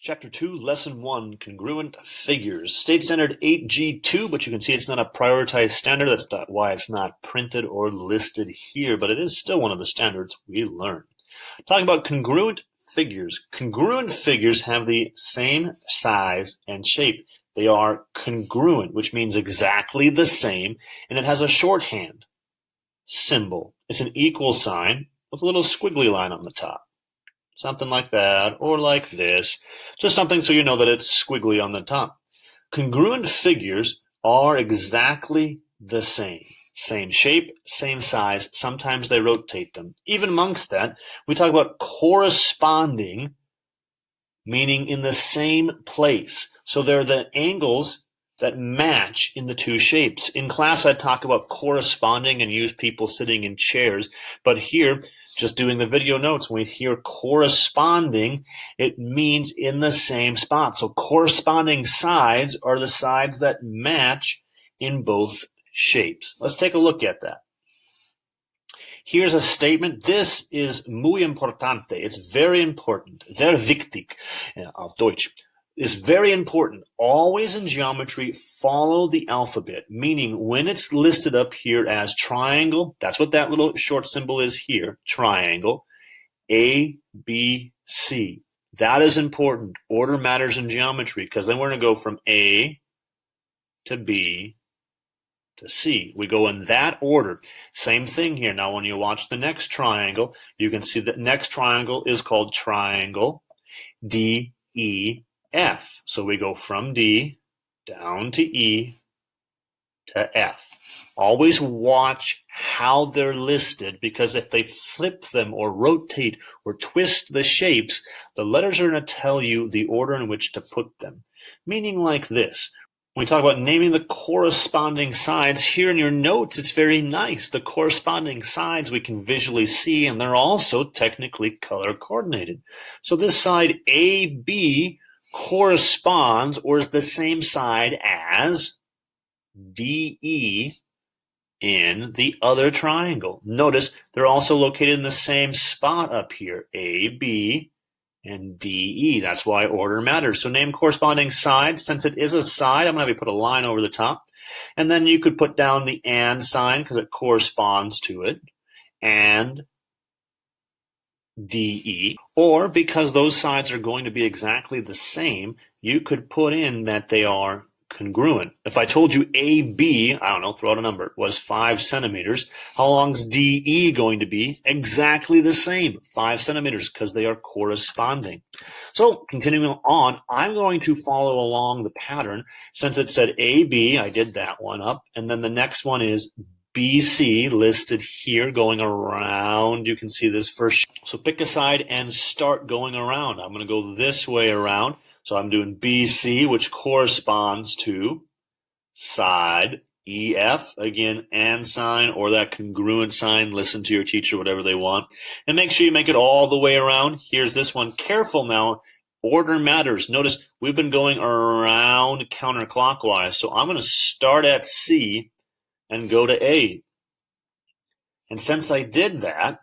Chapter 2, Lesson 1, Congruent Figures. State Standard 8G2, but you can see it's not a prioritized standard. That's why it's not printed or listed here, but it is still one of the standards we learn. Talking about congruent figures. Congruent figures have the same size and shape. They are congruent, which means exactly the same, and it has a shorthand symbol. It's an equal sign with a little squiggly line on the top. Something like that, or like this. Just something so you know that it's squiggly on the top. Congruent figures are exactly the same. Same shape, same size. Sometimes they rotate them. Even amongst that, we talk about corresponding, meaning in the same place. So they're the angles that match in the two shapes. In class, I talk about corresponding and use people sitting in chairs, but here, just doing the video notes, when we hear corresponding, it means in the same spot. So corresponding sides are the sides that match in both shapes. Let's take a look at that. Here's a statement. This is muy importante. It's very important. Sehr wichtig auf Deutsch. It's very important. Always in geometry, follow the alphabet, meaning when it's listed up here as triangle, that's what that little short symbol is here, triangle, A, B, C. That is important. Order matters in geometry because then we're going to go from A to B to C. We go in that order. Same thing here. Now, when you watch the next triangle, you can see that next triangle is called triangle D, E, F. So we go from D down to E to F. Always watch how they're listed because if they flip them or rotate or twist the shapes, the letters are going to tell you the order in which to put them. Meaning like this. When we talk about naming the corresponding sides, here in your notes, it's very nice. The corresponding sides we can visually see, and they're also technically color coordinated. So this side AB corresponds or is the same side as DE in the other triangle. Notice they're also located in the same spot up here, AB and DE. That's why order matters. So name corresponding sides. Since it is a side, I'm going to have you put a line over the top. And then you could put down the and sign because it corresponds to it. And DE, or because those sides are going to be exactly the same, you could put in that they are congruent. If I told you AB, I don't know, throw out a number, was 5 centimeters, how long's DE going to be? Exactly the same, 5 centimeters, because they are corresponding. So, continuing on, I'm going to follow along the pattern. Since it said AB, I did that one up, and then the next one is BC listed here going around. You can see this first. So pick a side and start going around. I'm going to go this way around. So I'm doing BC, which corresponds to side EF. Again, and sign or that congruent sign. Listen to your teacher, whatever they want. And make sure you make it all the way around. Here's this one. Careful now. Order matters. Notice we've been going around counterclockwise. So I'm going to start at C and go to A. And since I did that,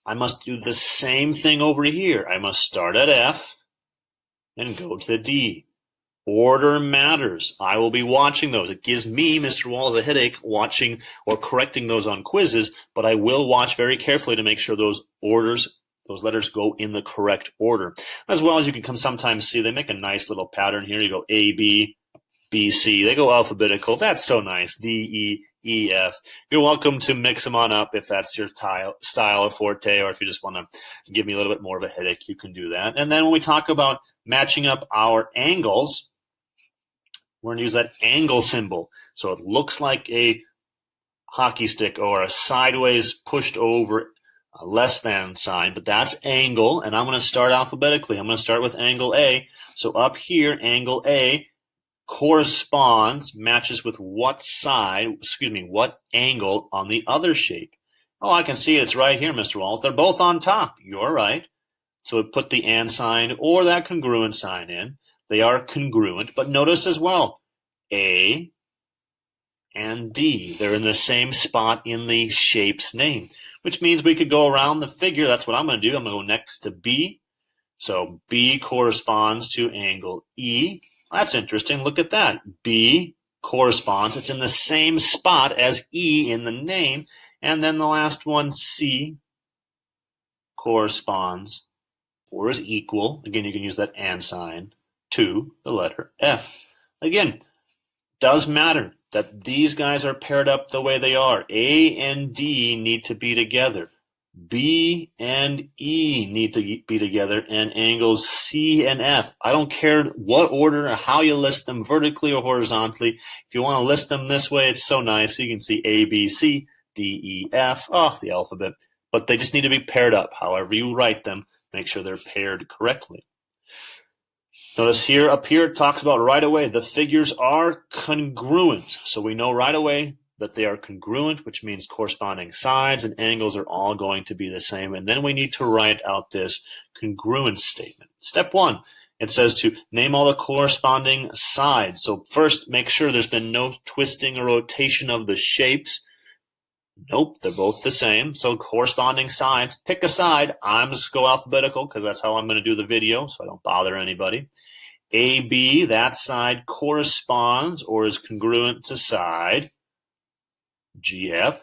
I must do the same thing over here. I must start at F and go to D. Order matters. I will be watching those. It gives me, Mr. Walls, a headache watching or correcting those on quizzes, but I will watch very carefully to make sure those letters go in the correct order. As well as you can sometimes see, they make a nice little pattern here. You go A, B, B, C. They go alphabetical. That's so nice. D, E, E, F. You're welcome to mix them on up if that's your style or forte, or if you just want to give me a little bit more of a headache, you can do that. And then when we talk about matching up our angles, we're going to use that angle symbol. So it looks like a hockey stick or a sideways pushed over less than sign, but that's angle, and I'm going to start alphabetically. I'm going to start with angle A. So up here, angle A corresponds, matches with what angle on the other shape. Oh, I can see it's right here, Mr. Walls. They're both on top. You're right. So we put the and sign or that congruent sign in. They are congruent, but notice as well, A and D. They're in the same spot in the shape's name, which means we could go around the figure. That's what I'm going to do. I'm going to go next to B. So B corresponds to angle E. That's interesting. Look at that. B corresponds. It's in the same spot as E in the name. And then the last one, C, corresponds or is equal. Again, you can use that and sign to the letter F. Again, does matter that these guys are paired up the way they are. A and D need to be together. B and E need to be together, and angles C and F. I don't care what order or how you list them, vertically or horizontally. If you want to list them this way, it's so nice. You can see A, B, C, D, E, F. Oh, the alphabet. But they just need to be paired up. However you write them, make sure they're paired correctly. Notice here, up here, it talks about right away, the figures are congruent. So we know right away that they are congruent, which means corresponding sides and angles are all going to be the same. And then we need to write out this congruent statement. Step 1, it says to name all the corresponding sides. So first, make sure there's been no twisting or rotation of the shapes. Nope, they're both the same. So corresponding sides, pick a side. I'm just go alphabetical because that's how I'm going to do the video, so I don't bother anybody. AB, that side corresponds or is congruent to side GF.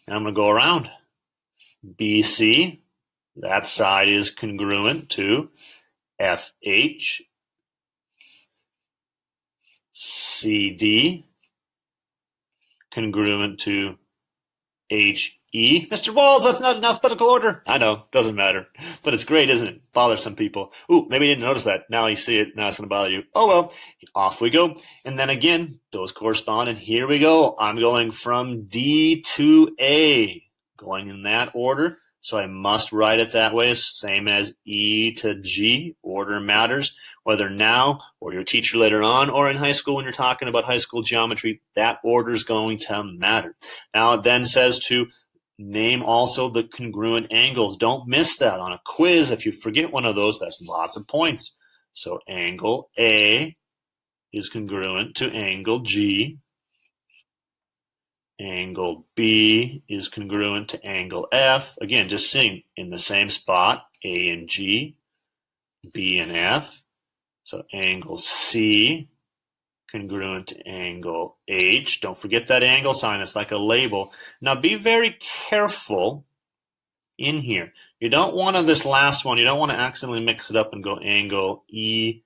And I'm going to go around. BC, that side is congruent to FH. CD, congruent to HE. Mr. Walls, that's not in alphabetical order. I know, doesn't matter. But it's great, isn't it? Bothers some people. Ooh, maybe you didn't notice that. Now you see it, now it's going to bother you. Oh well, off we go. And then again, those correspond, and here we go. I'm going from D to A, going in that order. So I must write it that way, same as E to G. Order matters. Whether now or your teacher later on or in high school when you're talking about high school geometry, that order is going to matter. Now it then says to name also the congruent angles. Don't miss that on a quiz. If you forget one of those, that's lots of points. So angle A is congruent to angle G. Angle B is congruent to angle F. Again, just seeing in the same spot, A and G, B and F. So angle C, congruent to angle H. Don't forget that angle sign. It's like a label. Now be very careful in here. You don't want to, this last one, you don't want to accidentally mix it up and go angle E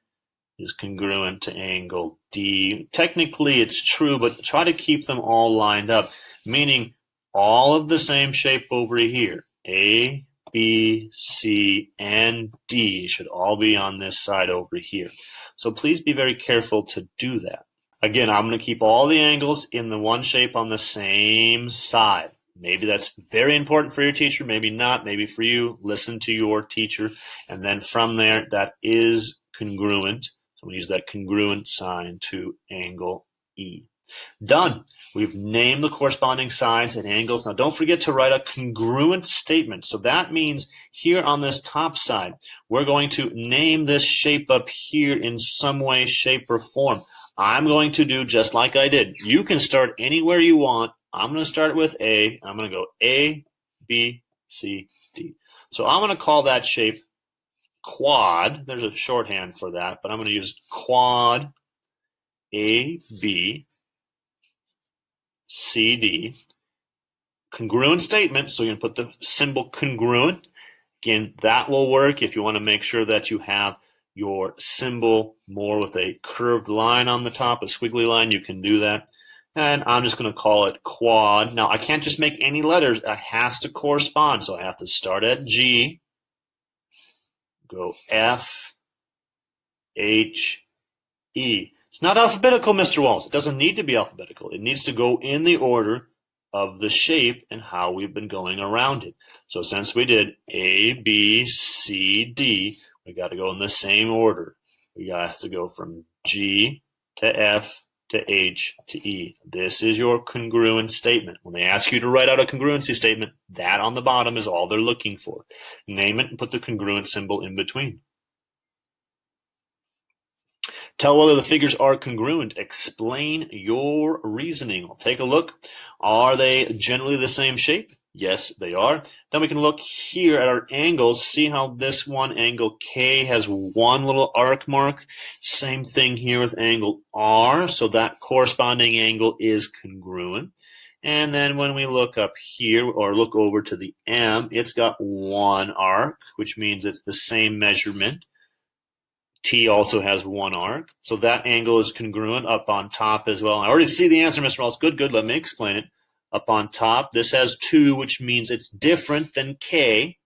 is congruent to angle D. Technically it's true, but try to keep them all lined up, meaning all of the same shape over here. A, B, C, and D should all be on this side over here. So please be very careful to do that. Again, I'm going to keep all the angles in the one shape on the same side. Maybe that's very important for your teacher, maybe not, maybe for you. Listen to your teacher, and then from there, that is congruent. So we use that congruent sign to angle E. Done. We've named the corresponding sides and angles. Now don't forget to write a congruent statement. So that means here on this top side, we're going to name this shape up here in some way, shape, or form. I'm going to do just like I did. You can start anywhere you want. I'm going to start with A. I'm going to go A, B, C, D. So I'm going to call that shape quad. There's a shorthand for that, but I'm going to use quad A, B, CD, congruent statement, so you're going to put the symbol congruent. Again, that will work if you want to make sure that you have your symbol more with a curved line on the top, a squiggly line, you can do that. And I'm just going to call it quad. Now, I can't just make any letters. It has to correspond, so I have to start at G, go F, H, E. It's not alphabetical, Mr. Walls. It doesn't need to be alphabetical. It needs to go in the order of the shape and how we've been going around it. So since we did A, B, C, D, we got to go in the same order. We have to go from G to F to H to E. This is your congruent statement. When they ask you to write out a congruency statement, that on the bottom is all they're looking for. Name it and put the congruent symbol in between. Tell whether the figures are congruent. Explain your reasoning. We'll take a look. Are they generally the same shape? Yes, they are. Then we can look here at our angles, see how this one angle K has one little arc mark. Same thing here with angle R, so that corresponding angle is congruent. And then when we look up here, or look over to the M, it's got one arc, which means it's the same measurement. T also has one arc, so that angle is congruent up on top as well. I already see the answer, Mr. Wells. Good, good. Let me explain it. Up on top, this has 2, which means it's different than K,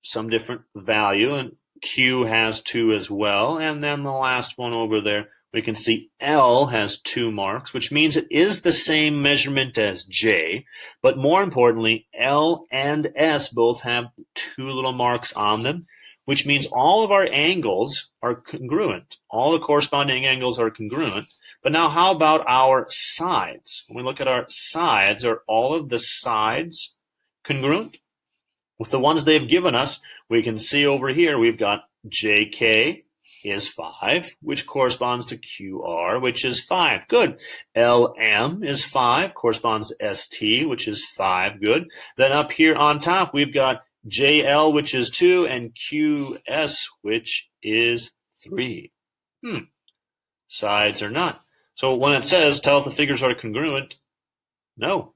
some different value, and Q has 2 as well. And then the last one over there, we can see L has 2 marks, which means it is the same measurement as J, but more importantly, L and S both have 2 little marks on them, which means all of our angles are congruent. All the corresponding angles are congruent. But now how about our sides? When we look at our sides, are all of the sides congruent? With the ones they've given us, we can see over here we've got JK is 5, which corresponds to QR, which is 5. Good. LM is 5, corresponds to ST, which is 5. Good. Then up here on top, we've got JL, which is 2, and QS, which is 3. Sides are not. So when it says, tell if the figures are congruent, no.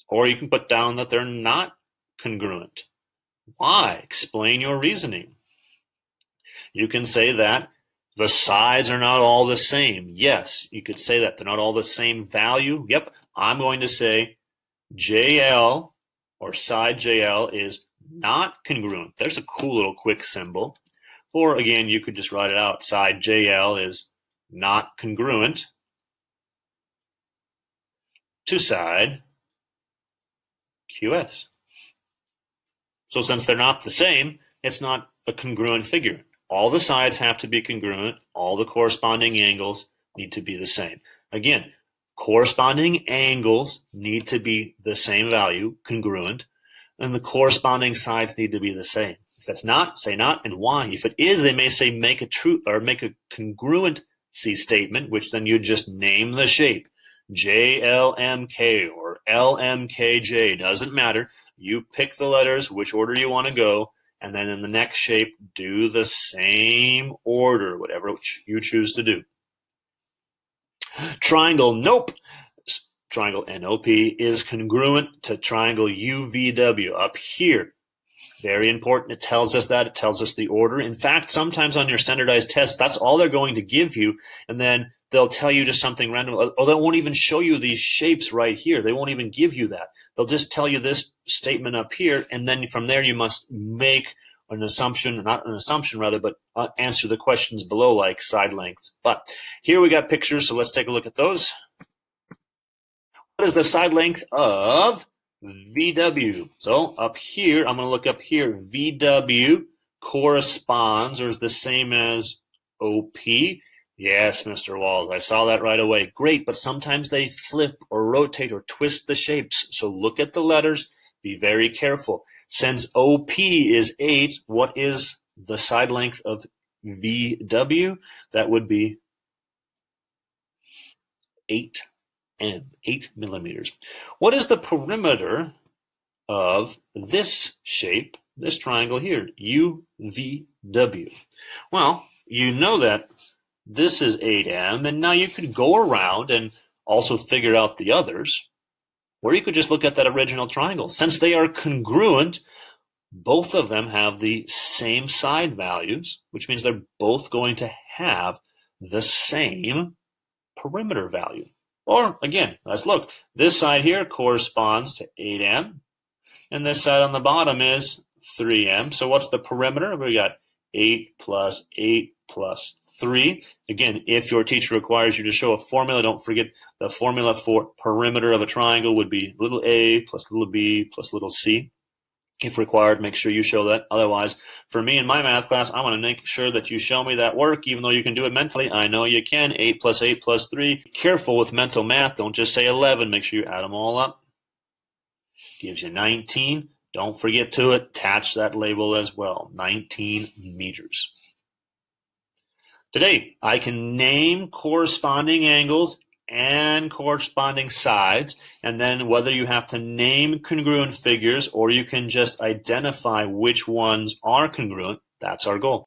Or you can put down that they're not congruent. Why? Explain your reasoning. You can say that the sides are not all the same. Yes, you could say that. They're not all the same value. Yep, I'm going to say JL, or side JL, is not congruent. There's a cool little quick symbol. Or again, you could just write it out. Side JL is not congruent to side QS. So since they're not the same, it's not a congruent figure. All the sides have to be congruent. All the corresponding angles need to be the same. Again, corresponding angles need to be the same value, congruent, and the corresponding sides need to be the same. If it's not, say not, and why. If it is, they may say make a true or make a congruency statement, which then you just name the shape. JLMK or LMKJ, doesn't matter. You pick the letters, which order you want to go, and then in the next shape, do the same order, whatever you choose to do. Triangle, nope. Triangle NOP is congruent to triangle UVW up here. Very important. It tells us that. It tells us the order. In fact, sometimes on your standardized tests, that's all they're going to give you, and then they'll tell you just something random. Or they won't even show you these shapes right here. They won't even give you that. They'll just tell you this statement up here, and then from there you must make an assumption, not an assumption rather, but answer the questions below like side lengths. But here we got pictures, so let's take a look at those. What is the side length of VW? So up here, I'm going to look up here. VW corresponds or is the same as OP. Yes, Mr. Walls, I saw that right away. Great, but sometimes they flip or rotate or twist the shapes. So look at the letters. Be very careful. Since OP is 8, what is the side length of VW? That would be 8M, 8 millimeters. What is the perimeter of this shape, this triangle here, UVW? Well, you know that this is 8M, and now you could go around and also figure out the others, or you could just look at that original triangle. Since they are congruent, both of them have the same side values, which means they're both going to have the same perimeter value. Or again, let's look. This side here corresponds to 8M, and this side on the bottom is 3M. So what's the perimeter? We got 8 plus 8 plus 3. Again, if your teacher requires you to show a formula, don't forget the formula for perimeter of a triangle would be little a plus little b plus little c. If required, make sure you show that. Otherwise, for me in my math class, I want to make sure that you show me that work, even though you can do it mentally. I know you can. 8 plus 8 plus 3. Careful with mental math. Don't just say 11. Make sure you add them all up. Gives you 19. Don't forget to attach that label as well. 19 meters. Today, I can name corresponding angles and corresponding sides, and then whether you have to name congruent figures or you can just identify which ones are congruent, that's our goal.